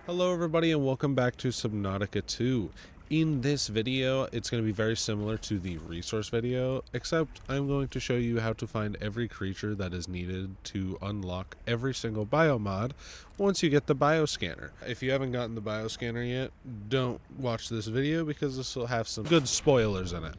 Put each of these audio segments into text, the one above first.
Hello everybody and welcome back to Subnautica 2. In this video, it's going to be very similar to the resource video, except I'm going to show you how to find every creature that is needed to unlock every single biomod once you get the bioscanner. If you haven't gotten the bioscanner yet, don't watch this video because this will have some good spoilers in it.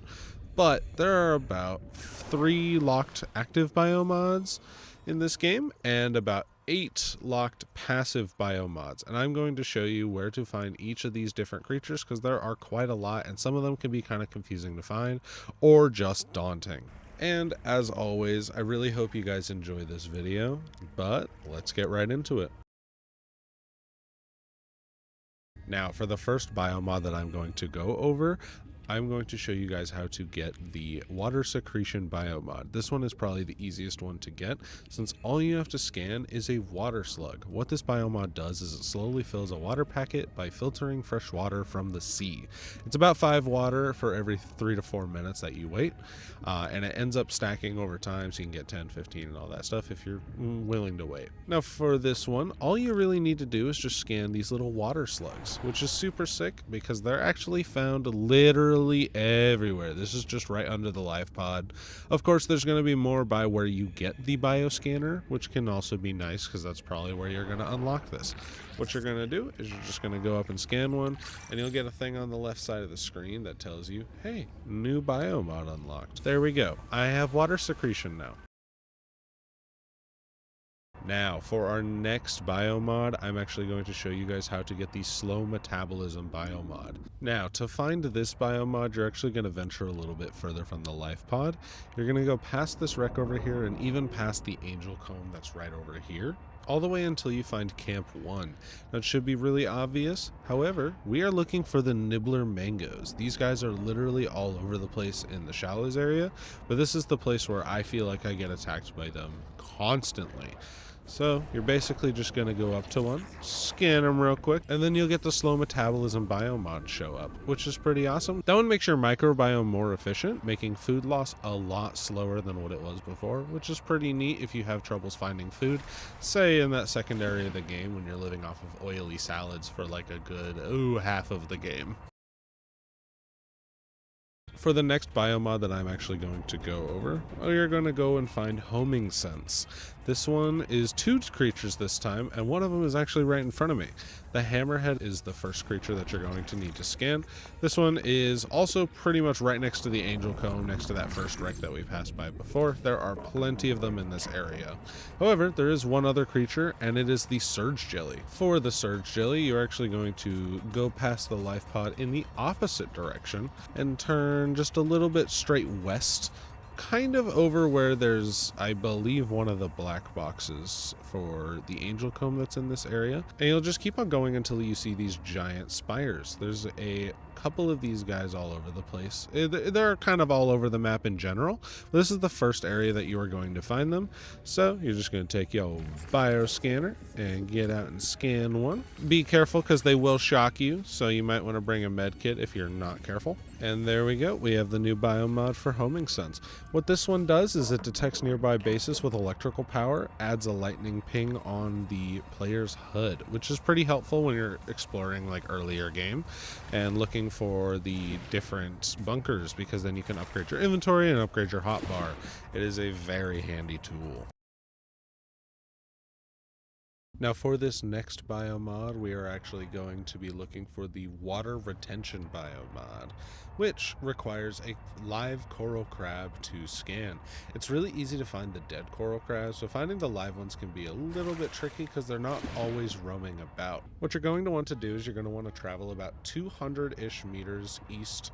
But there are about 3 locked active biomods in this game and about 8 locked passive biomods, and I'm going to show you where to find each of these different creatures because there are quite a lot and some of them can be kind of confusing to find or just daunting. And as always, I really hope you guys enjoy this video, but let's get right into it. Now, for the first biomod that I'm going to go over, I'm going to show you guys how to get the water secretion biomod. This one is probably the easiest one to get since all you have to scan is a water slug. What this biomod does is it slowly fills a water packet by filtering fresh water from the sea. It's about 5 water for every 3 to 4 minutes that you wait, and it ends up stacking over time so you can get 10, 15 and all that stuff if you're willing to wait. Now for this one, all you really need to do is just scan these little water slugs, which is super sick because they're actually found literally everywhere. This is just right under the life pod. Of course, there's going to be more by where you get the bioscanner, which can also be nice because that's probably where you're going to unlock this. What you're going to do is you're just going to go up and scan one, and you'll get a thing on the left side of the screen that tells you, hey, new biomod unlocked. There we go. I have water secretion now. Now, for our next biomod, I'm actually going to show you guys how to get the slow metabolism biomod. Now, to find this biomod, you're actually going to venture a little bit further from the life pod. You're going to go past this wreck over here and even past the angel comb that's right over here, all the way until you find Camp 1. Now, it should be really obvious. However, we are looking for the nibbler mangoes. These guys are literally all over the place in the shallows area, but this is the place where I feel like I get attacked by them constantly. So you're basically just going to go up to one, scan them real quick, and then you'll get the slow metabolism biomod show up, which is pretty awesome. That one makes your microbiome more efficient, making food loss a lot slower than what it was before, which is pretty neat if you have troubles finding food, say in that second area of the game when you're living off of oily salads for like a good, half of the game. For the next biomod that I'm actually going to go over, you're going to go and find Bioluminescence. This one is 2 creatures this time, and one of them is actually right in front of me. The hammerhead is the first creature that you're going to need to scan. This one is also pretty much right next to the angel comb, next to that first wreck that we passed by before. There are plenty of them in this area. However, there is one other creature, and it is the surge jelly. For the surge jelly, you're actually going to go past the life pod in the opposite direction and turn just a little bit straight west, kind of over where there's, I believe, one of the black boxes for the angel comb that's in this area. And you'll just keep on going until you see these giant spires. There's a couple of these guys all over the place. They're kind of all over the map in general. This is the first area that you are going to find them. So you're just going to take your bioscanner and get out and scan one. Be careful because they will shock you, so you might want to bring a med kit if you're not careful. And there we go. We have the new biomod for Bioluminescence. What this one does is it detects nearby bases with electrical power, adds a lightning ping on the player's HUD, which is pretty helpful when you're exploring like earlier game and looking for the different bunkers, because then you can upgrade your inventory and upgrade your hotbar. It is a very handy tool. Now for this next biomod, we are actually going to be looking for the water retention biomod, which requires a live coral crab to scan. It's really easy to find the dead coral crabs, so finding the live ones can be a little bit tricky because they're not always roaming about. What you're going to want to do is you're going to want to travel about 200-ish meters east,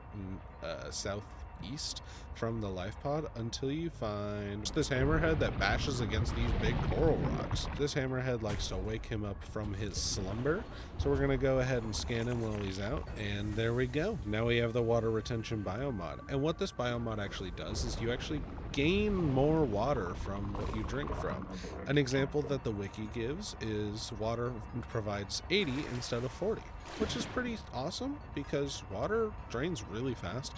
southeast from the life pod until you find this hammerhead that bashes against these big coral rocks. This hammerhead likes to wake him up from his slumber, so we're going to go ahead and scan him while he's out, and there we go. Now we have the water retention biomod, and what this biomod actually does is you actually gain more water from what you drink from. An example that the wiki gives is water provides 80 instead of 40, which is pretty awesome because water drains really fast.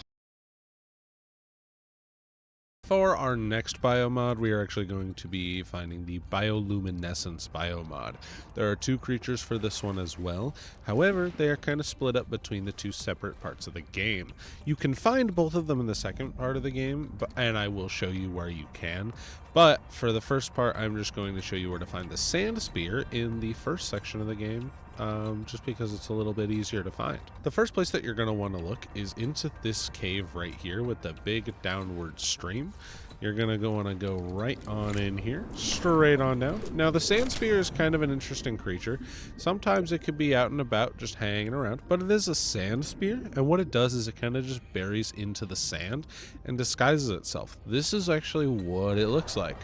For our next biomod, we are actually going to be finding the Bioluminescence biomod. There are 2 creatures for this one as well. However, they are kind of split up between the 2 separate parts of the game. You can find both of them in the second part of the game, and I will show you where you can. But for the first part, I'm just going to show you where to find the sand spear in the first section of the game. Just because it's a little bit easier to find. The first place that you're going to want to look is into this cave right here with the big downward stream. You're going to want to go right on in here, straight on down. Now, the sand spear is kind of an interesting creature. Sometimes it could be out and about, just hanging around, but it is a sand spear, and what it does is it kind of just buries into the sand and disguises itself. This is actually what it looks like.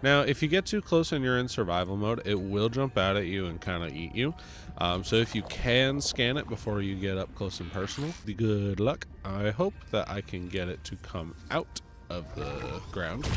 Now, if you get too close and you're in survival mode, it will jump out at you and kind of eat you. So if you can scan it before you get up close and personal, good luck. I hope that I can get it to come out of the ground.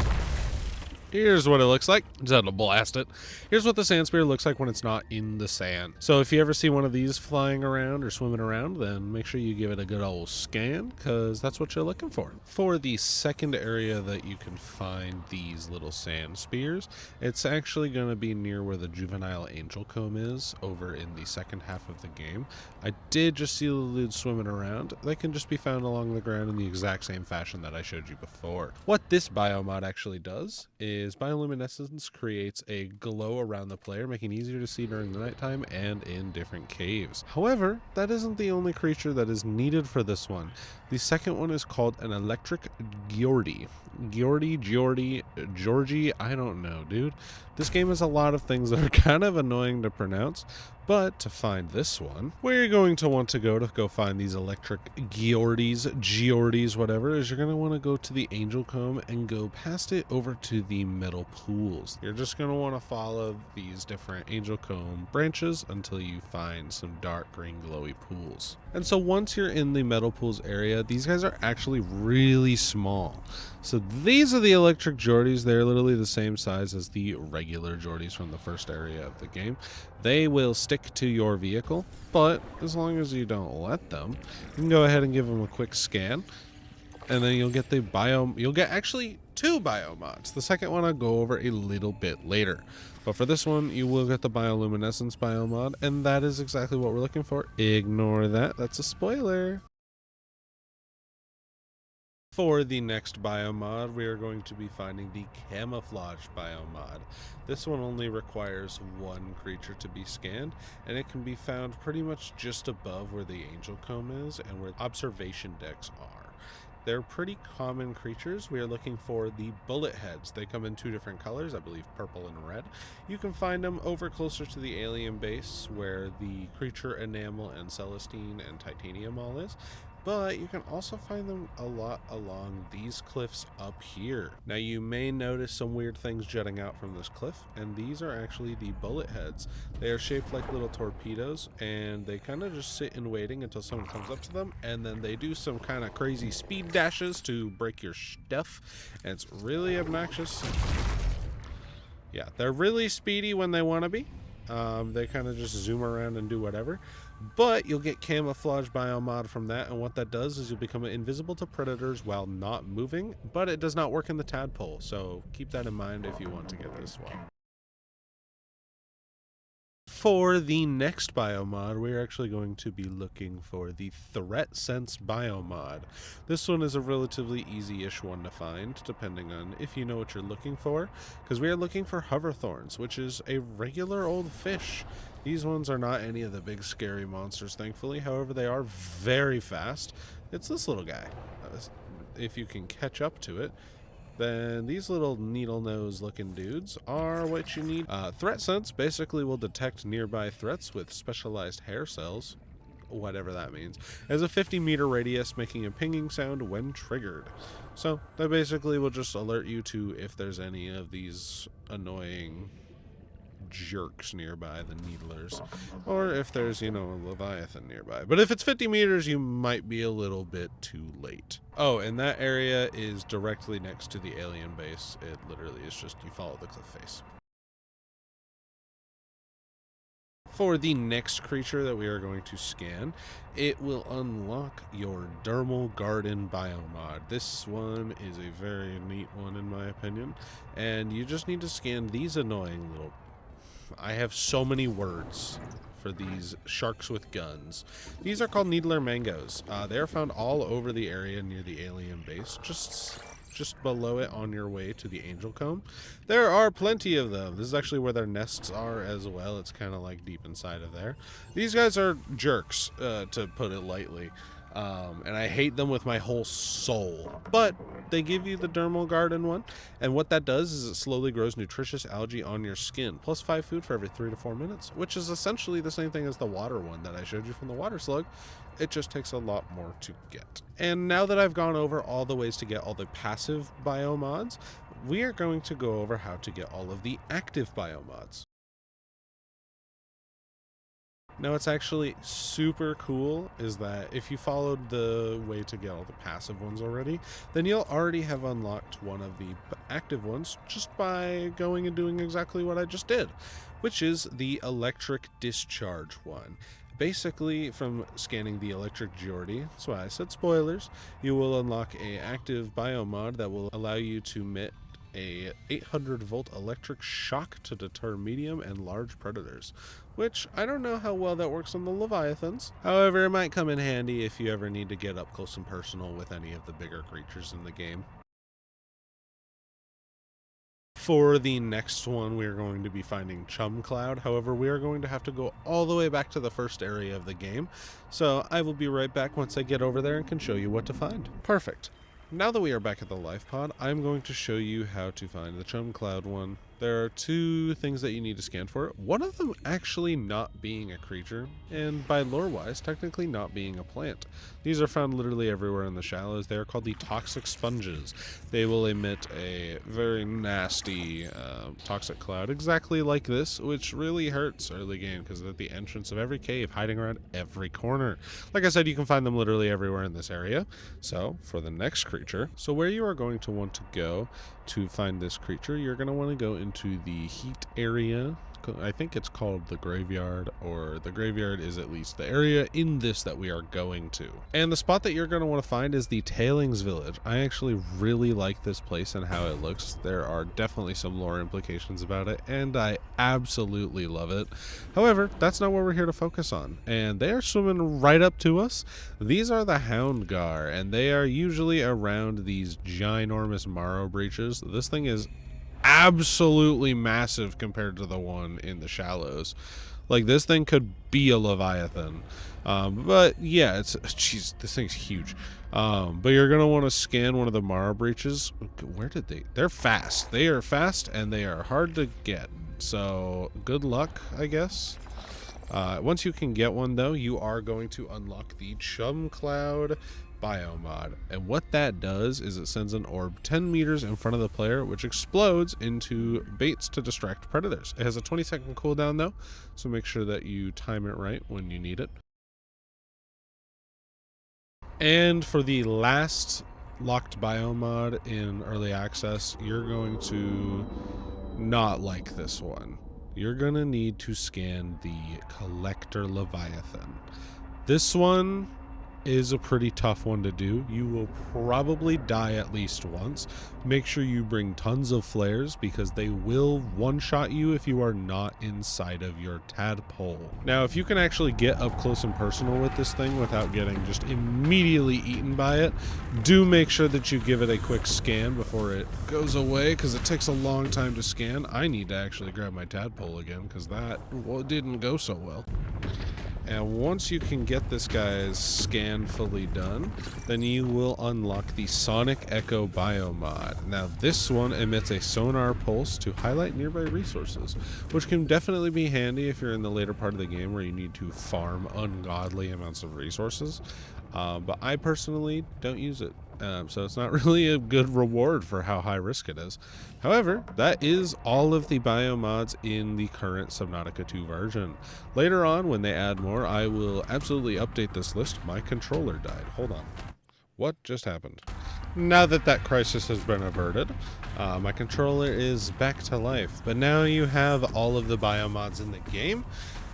Here's what it looks like. Just had to blast it. Here's what the sand spear looks like when it's not in the sand. So if you ever see one of these flying around or swimming around, then make sure you give it a good old scan, because that's what you're looking for. For the second area that you can find these little sand spears, it's actually going to be near where the juvenile angel comb is, over in the second half of the game. I did just see the dudes swimming around. They can just be found along the ground in the exact same fashion that I showed you before. What this biomod actually does is bioluminescence creates a glow around the player, making it easier to see during the nighttime and in different caves. However, that isn't the only creature that is needed for this one. The second one is called an electric Geordie. Georgie, I don't know, dude. This game has a lot of things that are kind of annoying to pronounce, but to find this one, where you're going to want to go find these electric Geordies, whatever, is you're going to want to go to the angel comb and go past it over to the metal pools. You're just going to want to follow these different angel comb branches until you find some dark green glowy pools. And so once you're in the metal pools area, these guys are actually really small. So these are the electric Geordies. They're literally the same size as the regular Geordies from the first area of the game. They will stick to your vehicle, but as long as you don't let them, you can go ahead and give them a quick scan, and then you'll get you'll get actually 2 biomods. The second one I'll go over a little bit later. But for this one, you will get the Bioluminescence biomod, and that is exactly what we're looking for. Ignore that. That's a spoiler. For the next biomod, we are going to be finding the Camouflage biomod. This one only requires 1 creature to be scanned, and it can be found pretty much just above where the angel comb is and where observation decks are. They're pretty common creatures. We are looking for the bullet heads. They come in 2 different colors, I believe purple and red. You can find them over closer to the alien base where the creature enamel and celestine and titanium all is. But you can also find them a lot along these cliffs up here. Now you may notice some weird things jutting out from this cliff, and these are actually the bullet heads. They are shaped like little torpedoes, and they kind of just sit in waiting until someone comes up to them, and then they do some kind of crazy speed dashes to break your stuff, and it's really obnoxious. Yeah, they're really speedy when they want to be. They kind of just zoom around and do whatever. But you'll get Camouflage biomod from that, and what that does is you'll become invisible to predators while not moving, but it does not work in the tadpole, so keep that in mind if you want to get this one. For the next biomod, we're actually going to be looking for the Threat Sense biomod. This one is a relatively easy-ish one to find, depending on if you know what you're looking for, because we are looking for hoverthorns, which is a regular old fish. These ones are not any of the big scary monsters, thankfully. However, they are very fast. It's this little guy. If you can catch up to it, then these little needle nose looking dudes are what you need. Threat Sense basically will detect nearby threats with specialized hair cells, whatever that means, as a 50-meter radius, making a pinging sound when triggered. So that basically will just alert you to if there's any of these annoying jerks nearby, the needlers, or if there's, you know, a leviathan nearby. But if it's 50 meters, you might be a little bit too late. Oh, and that area is directly next to the alien base. It literally is just, you follow the cliff face. For the next creature that we are going to scan, it will unlock your Dermal Garden Biomod. This one is a very neat one in my opinion, and you just need to scan these annoying little... I have so many words for these sharks with guns. These are called needler mangoes. They are found all over the area near the alien base, just below it on your way to the Angel Comb. There are plenty of them. This is actually where their nests are as well. It's kind of like deep inside of there. These guys are jerks, to put it lightly. And I hate them with my whole soul. But they give you the Dermal Garden one, and what that does is it slowly grows nutritious algae on your skin, plus 5 food for every 3 to 4 minutes, which is essentially the same thing as the water one that I showed you from the water slug. It just takes a lot more to get. And now that I've gone over all the ways to get all the passive biomods, we are going to go over how to get all of the active biomods. Now, what's actually super cool is that if you followed the way to get all the passive ones already, then you'll already have unlocked one of the active ones just by going and doing exactly what I just did, which is the electric discharge one. Basically, from scanning the electric geordie, that's why I said spoilers, you will unlock a active biomod that will allow you to emit a 800 volt electric shock to deter medium and large predators, which I don't know how well that works on the Leviathans. However, it might come in handy if you ever need to get up close and personal with any of the bigger creatures in the game. For the next one, we are going to be finding Chum Cloud. However, we are going to have to go all the way back to the first area of the game, so I will be right back once I get over there and can show you what to find. Perfect. Now that we are back at the life pod, I'm going to show you how to find the Chum Cloud one. There are 2 things that you need to scan for it. One of them actually not being a creature, and by lore-wise, technically not being a plant. These are found literally everywhere in the shallows. They are called the toxic sponges. They will emit a very nasty toxic cloud, exactly like this, which really hurts early game because they're at the entrance of every cave, hiding around every corner. Like I said, you can find them literally everywhere in this area. So, for the next creature, where you are going to want to go to find this creature, you're going to want to go into the heat area. I think it's called the graveyard, or the graveyard is at least the area in this that we are going to. And the spot that you're going to want to find is the Tailings Village. I actually really like this place and how it looks. There are definitely some lore implications about it, and I absolutely love it. However, that's not what we're here to focus on. And they are swimming right up to us. These are the Houndgar, and they are usually around these ginormous marrow breaches. This thing is absolutely massive compared to the one in the shallows. Like, this thing could be a Leviathan. But yeah, jeez, this thing's huge. But you're gonna want to scan one of the marrow breaches. Where did they're fast. They are fast and they are hard to get, so good luck, I guess. Once you can get one though, you are going to unlock the Chum Cloud Biomod, and what that does is it sends an orb 10 meters in front of the player, which explodes into baits to distract predators. It has a 20-second cooldown though, so make sure that you time it right when you need it. And for the last locked biomod in early access, you're going to not like this one. You're gonna need to scan the Collector Leviathan. This one is a pretty tough one to do. You will probably die at least once. Make sure you bring tons of flares because they will one-shot you if you are not inside of your tadpole. Now, if you can actually get up close and personal with this thing without getting just immediately eaten by it, do make sure that you give it a quick scan before it goes away because it takes a long time to scan. I need to actually grab my tadpole again because that didn't go so well. And once you can get this guy's scan fully done, then you will unlock the Sonic Echo Biomod. Now this one emits a sonar pulse to highlight nearby resources, which can definitely be handy if you're in the later part of the game where you need to farm ungodly amounts of resources. But I personally don't use it. So it's not really a good reward for how high risk it is. However, that is all of the biomods in the current Subnautica 2 version. Later on, when they add more, I will absolutely update this list. My controller died. Hold on. What just happened? Now that that crisis has been averted, my controller is back to life. But now you have all of the biomods in the game.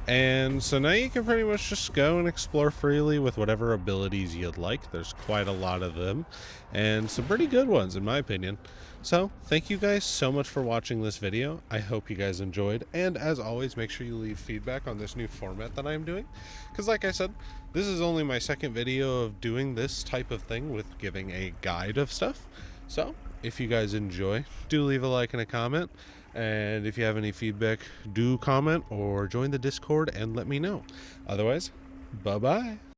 And so now you can pretty much just go and explore freely with whatever abilities you'd like. There's quite a lot of them, and some pretty good ones in my opinion. So thank you guys so much for watching this video. I hope you guys enjoyed, and as always, make sure you leave feedback on this new format that I'm doing, because like I said, this is only my second video of doing this type of thing with giving a guide of stuff. So if you guys enjoy, do leave a like and a comment. And if you have any feedback, do comment or join the Discord and let me know. Otherwise, bye-bye.